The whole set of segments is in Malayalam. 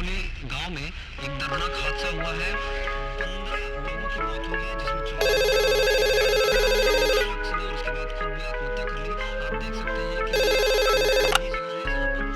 कोतवाली गांव में एक दर्दनाक हादसा हुआ है। 15 लोगों की मौत हुई है, जिसमें 14 शख्स ने उसके बाद खुद भी आत्महत्या कर ली। आप देख सकते हैं कि यही जगह है जहां पर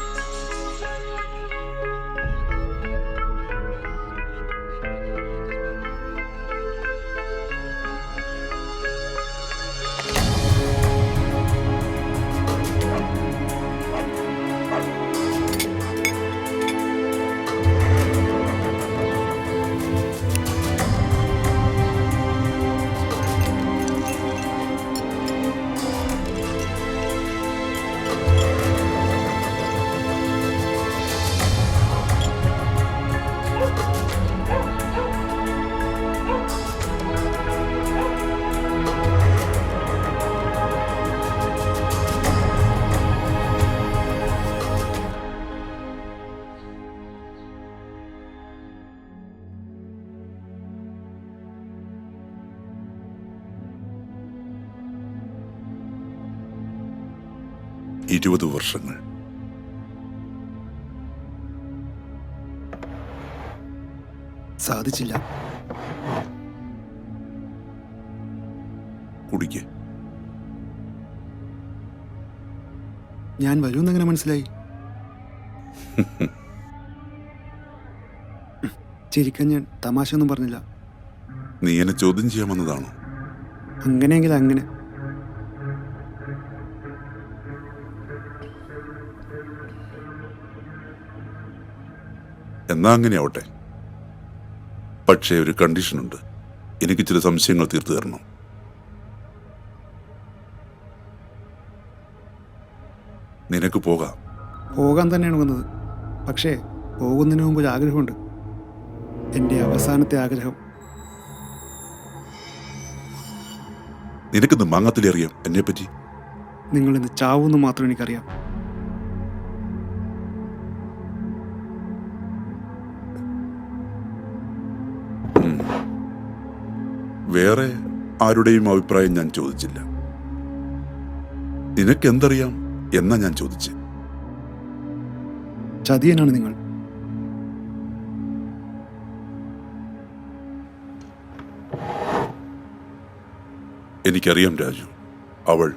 ഇരുപത് വർഷങ്ങൾ. സാധിച്ചില്ല. കുടിക്ക്. ഞാൻ വരുമെന്നെങ്ങനെ മനസ്സിലായി? ചിരിക്കാൻ ഞാൻ തമാശയൊന്നും പറഞ്ഞില്ല. നീ എന്നെ ചോദ്യം ചെയ്യാൻ വന്നതാണോ? അങ്ങനെയെങ്കിൽ അങ്ങനെ. എന്നാ അങ്ങനെ ആവട്ടെ. പക്ഷേ ഒരു കണ്ടീഷനുണ്ട്. എനിക്ക് ചില സംശയങ്ങൾ തീർത്തു തരണം. നിനക്ക് പോകാം. പോകാൻ തന്നെയാണ് വന്നത്. പക്ഷേ പോകുന്നതിന് മുമ്പ് ഒരു ആഗ്രഹമുണ്ട്. എൻ്റെ അവസാനത്തെ ആഗ്രഹം. നിനക്കിന്ന് മാങ്ങാത്തിലി അറിയാം എന്നെപ്പറ്റി. നിങ്ങൾ ഇന്ന് ചാവൂന്ന് മാത്രം എനിക്കറിയാം. വേറെ ആരുടെയും അഭിപ്രായം ഞാൻ ചോദിച്ചില്ല. നിനക്കെന്തറിയാം എന്നാ ഞാൻ ചോദിച്ചേ. ചതിയനാണ് നിങ്ങൾ. എനിക്കറിയാം രാജു, അവൾ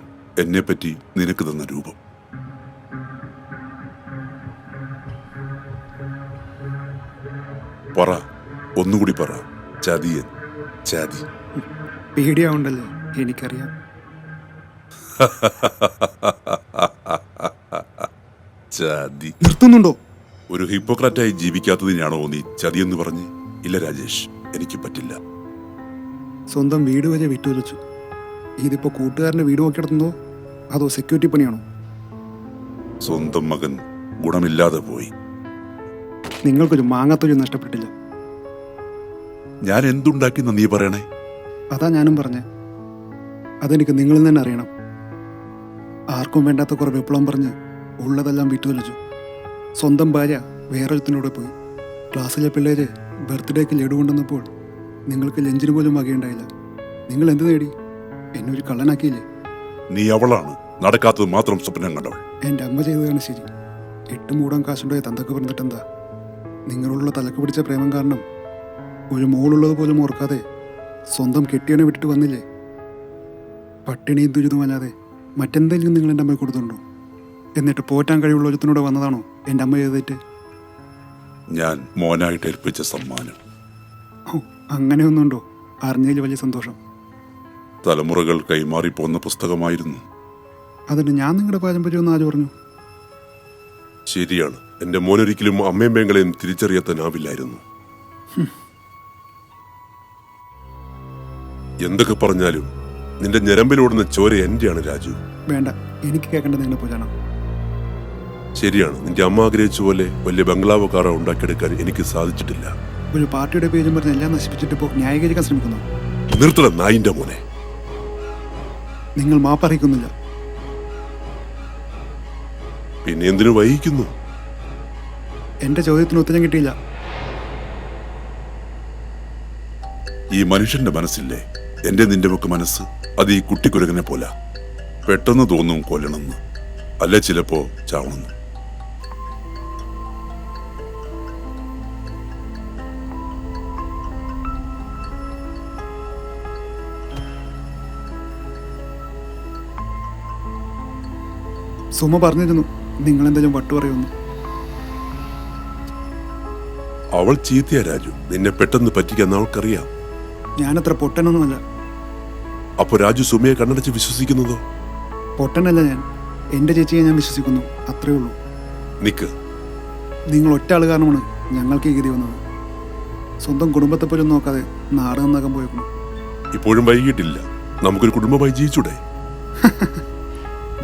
എന്നെപ്പറ്റി നിനക്ക് തന്ന രൂപം. പറ, ഒന്നുകൂടി പറ. ചതിയൻ, ചതി. പേടിയാവുണ്ടല്ലേ? എനിക്കറിയാം. ചതി. നിർത്തുന്നുണ്ടോ? ഒരു ഹിപ്പോക്രാറ്റായി ജീവിക്കാത്തതിനാണോ നീ ചതിയെന്ന് പറഞ്ഞ്? ഇല്ല രാജേഷ്, എനിക്ക് പറ്റില്ല. സ്വന്തം വീട് വരെ വിറ്റുവലച്ചു. ഇതിപ്പോ കൂട്ടുകാരൻ്റെ വീട് നോക്കിയെടുത്തുന്നോ അതോ സെക്യൂരിറ്റി പണിയാണോ? സ്വന്തം മകൻ ഗുണമില്ലാതെ പോയി. നിങ്ങൾക്കൊരു മാങ്ങാത്തൊലി നഷ്ടപ്പെട്ടില്ല. ഞാൻ എന്തുണ്ടാക്കിയെന്ന് നീ പറയണേ? അതാ ഞാനും പറഞ്ഞേ. അതെനിക്ക് നിങ്ങളിൽ തന്നെ അറിയണം. ആർക്കും വേണ്ടാത്ത കുറെ വിപ്ലവം പറഞ്ഞ് ഉള്ളതെല്ലാം വിറ്റുവലച്ചു. സ്വന്തം ഭാര്യ വേറൊരുത്തിനോട് പോയി. ക്ലാസ്സിലെ പിള്ളേര് ബർത്ത്ഡേക്ക് ലഡു കൊണ്ടുവന്നപ്പോൾ നിങ്ങൾക്ക് ലഞ്ചിന് പോലും വകയുണ്ടായില്ല. നിങ്ങൾ എന്ത് നേടി? എന്നെ ഒരു കള്ളനാക്കിയില്ലേ? നീ അവളാണ് നടക്കാത്തത് മാത്രം സ്വപ്നം കണ്ടവൾ. എൻ്റെ അമ്മ ചെയ്തതാണ് ശരി. 8 മൂടാൻ കാശുണ്ടായ തന്തൊക്കെ പറഞ്ഞിട്ടെന്താ? നിങ്ങളുള്ള തലക്ക് പിടിച്ച പ്രേമം കാരണം ഒരു മോളുള്ളത് പോലും ഓർക്കാതെ സ്വന്തം കെട്ടിയവനെ വിട്ടിട്ട് വന്നില്ലേ? പട്ടിണിയും ദുരിതമല്ലാതെ മറ്റെന്തെങ്കിലും നിങ്ങൾ എൻ്റെ അമ്മയെ കൊടുത്തുണ്ടോ? എന്നിട്ട് പോറ്റാൻ കഴിവുള്ള ഒരുത്തിനോട് വന്നതാണോ എൻ്റെ അമ്മ ചെയ്തിട്ട്? ഞാൻ മോനായിട്ട് ഏൽപ്പിച്ച സമ്മാനം. ഓ, അങ്ങനെയൊന്നുണ്ടോ? അറിഞ്ഞതിൽ വലിയ സന്തോഷം. തലമുറകൾ കൈമാറിപ്പോന്ന പുസ്തകമായിരുന്നു. അതിന് ഞാൻ നിങ്ങളുടെ പാരമ്പര്യമെന്ന് ആര് പറഞ്ഞു? ശരിയാണ്, എന്റെ മോനൊരിക്കലും അമ്മയും പെങ്ങളെയും തിരിച്ചറിയാത്തനാവില്ലായിരുന്നു. എന്തൊക്കെ പറഞ്ഞാലും നിന്റെ ഞരമ്പിലോടുന്ന ചോര എന്റെയാണ് രാജു. വേണ്ട, എനിക്ക് കേൾക്കേണ്ടത് നിങ്ങളെ പോലെയാണ്. ശരിയാണ്, നിന്റെ അമ്മ ആഗ്രഹിച്ച പോലെ വലിയ ബംഗ്ലാവ് കാറ ഉണ്ടാക്കിയെടുക്കാൻ എനിക്ക് സാധിച്ചിട്ടില്ല. ഒരു പാർട്ടിയുടെ പേരും പറഞ്ഞ് എല്ലാം നശിപ്പിച്ചിട്ട് ഇപ്പോൾ ന്യായീകരിക്കാൻ ശ്രമിക്കുന്നു. നിർത്തല നായിന്റെ മോനെ. നിങ്ങൾ മാപ്പറിയിക്കുന്നില്ല. പിന്നെ എന്തിനു വൈകിക്കുന്നു? എന്റെ ചോദ്യത്തിന് ഉത്തരം കിട്ടിയില്ല. ഈ മനുഷ്യന്റെ മനസ്സില്ലേ, എന്റെ നിന്റെ ഒക്കെ മനസ്സ്, അത് ഈ കുട്ടിക്കുരകനെ പോലെ പെട്ടെന്ന് തോന്നും കൊല്ലണമെന്ന്, അല്ല ചിലപ്പോ ചാവണമെന്ന്. സുമ പറഞ്ഞിരുന്നു നിങ്ങളെന്തെങ്കിലും വട്ടു പറയുമെന്ന്. അവൾ ചീത്തയാ രാജു. നിന്നെ പെട്ടെന്ന് പറ്റിക്കാന്ന് അവൾക്കറിയാം. ഞാനത്ര പൊട്ടനൊന്നുമല്ല. അപ്പൊ രാജു സുമയെ കണ്ണടച്ച് വിശ്വസിക്കുന്നതോ? പൊട്ടനല്ല ഞാൻ. എൻ്റെ ചേച്ചിയെ ഞാൻ വിശ്വസിക്കുന്നു, അത്രേ ഉള്ളൂ. നിക്ക്. നിങ്ങൾ ഒറ്റ ആൾ കാരണമാണ് ഞങ്ങൾക്ക് ഈ ഗതി വന്നത്. സ്വന്തം കുടുംബത്തെ പോലും നോക്കാതെ നാട് നന്നാക്കാൻ പോയേക്കണം. ഇപ്പോഴും വൈകിട്ടില്ല. നമുക്കൊരു കുടുംബമായി ജീവിച്ചൂടെ?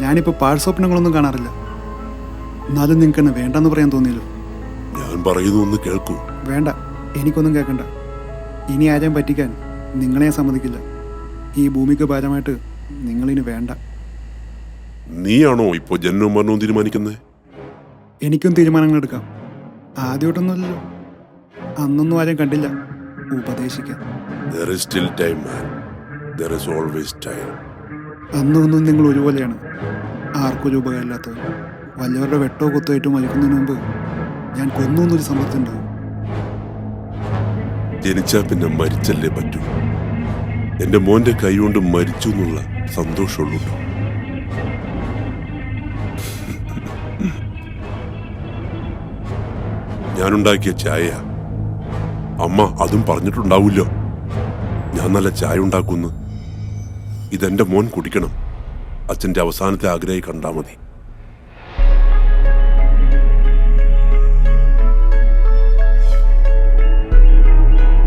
ഞാനിപ്പോൾ പാഴ്സ്വപ്നങ്ങളൊന്നും കാണാറില്ല. എന്നാലും നിങ്ങൾക്ക് എന്നെ വേണ്ടെന്ന് പറയാൻ തോന്നിയല്ലോ. ഞാൻ പറയുന്നു ഒന്ന് കേൾക്കൂ. വേണ്ട, എനിക്കൊന്നും കേൾക്കണ്ട. ഇനി ആരെയും പറ്റിക്കാൻ നിങ്ങളെ ഞാൻ സമ്മതിക്കില്ല. ഈ ഭൂമിക്ക് ഭാരമായിട്ട് നിങ്ങളിനി വേണ്ട. നീയാണോ ഇപ്പോ ജനനവും മരണവും തീരുമാനിക്കുന്നത്? എനിക്കും തീരുമാനങ്ങൾ എടുക്കാം. ആദ്യമായിട്ടൊന്നുമല്ലല്ലോ. അന്നൊന്നും ആരെയും കണ്ടില്ല ഉപദേശിക്കാൻ. There is still time, man. There is always time. അന്നും ഒന്നും നിങ്ങൾ ഒരുപോലെയാണ്. ആർക്കും ഒരു ഉപകാരമില്ലാത്തത്. വല്ലവരുടെ വെട്ടോ കൊത്തായിട്ട് മരിക്കുന്നതിന് മുമ്പ് ഞാൻ കൊന്നു എന്നൊരു സമ്മതിച്ചുണ്ടാവും. ജനിച്ചാ പിന്നെ മരിച്ചല്ലേ പറ്റൂ. എന്റെ മോന്റെ കൈ കൊണ്ട് മരിച്ചു എന്നുള്ള സന്തോഷമുള്ളൂ. ഞാനുണ്ടാക്കിയ ചായ അമ്മ അതും പറഞ്ഞിട്ടുണ്ടാവില്ലോ. ഞാൻ നല്ല ചായ ഉണ്ടാക്കുന്നു. ഇതെന്റെ മോൻ കുടിക്കണം. അച്ഛന്റെ അവസാനത്തെ ആഗ്രഹം കണ്ടാ മതി.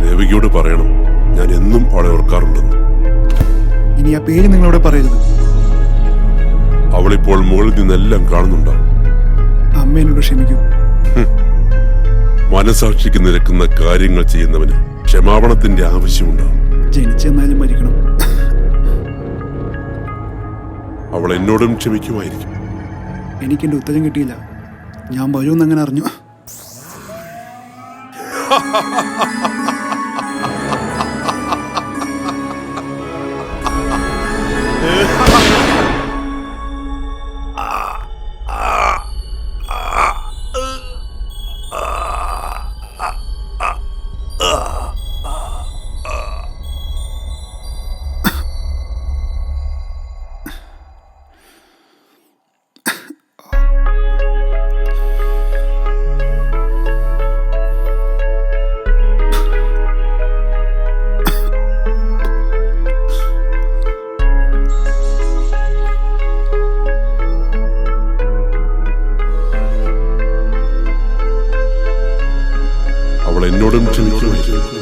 ദേവികയോട് പറയണം ഞാൻ എന്നും അവളെ ഓർക്കാറുണ്ടെന്ന്. ഇനി ആ പേര് നിങ്ങളോട് പറയരുത്. അവളിപ്പോൾ മുകളിൽ നിന്നെല്ലാം കാണുന്നുണ്ടാവും. അമ്മ എന്നോട് ക്ഷമിക്കൂ. മനസാക്ഷിക്ക് നിരക്കുന്ന കാര്യങ്ങൾ ചെയ്യുന്നവന് ക്ഷമാപണത്തിന്റെ ആവശ്യമുണ്ടാവും. ജനിച്ചെന്നാലും മരിക്കണം. അവൾ എന്നോടും ക്ഷമിക്കുമായിരിക്കും. എനിക്കെന്റെ ഉത്തരം കിട്ടിയില്ല. ഞാൻ വരുമെന്ന് അങ്ങനെ അറിഞ്ഞു. അവൾ എന്നോടും ക്ഷമിക്കുമായിരിക്കും.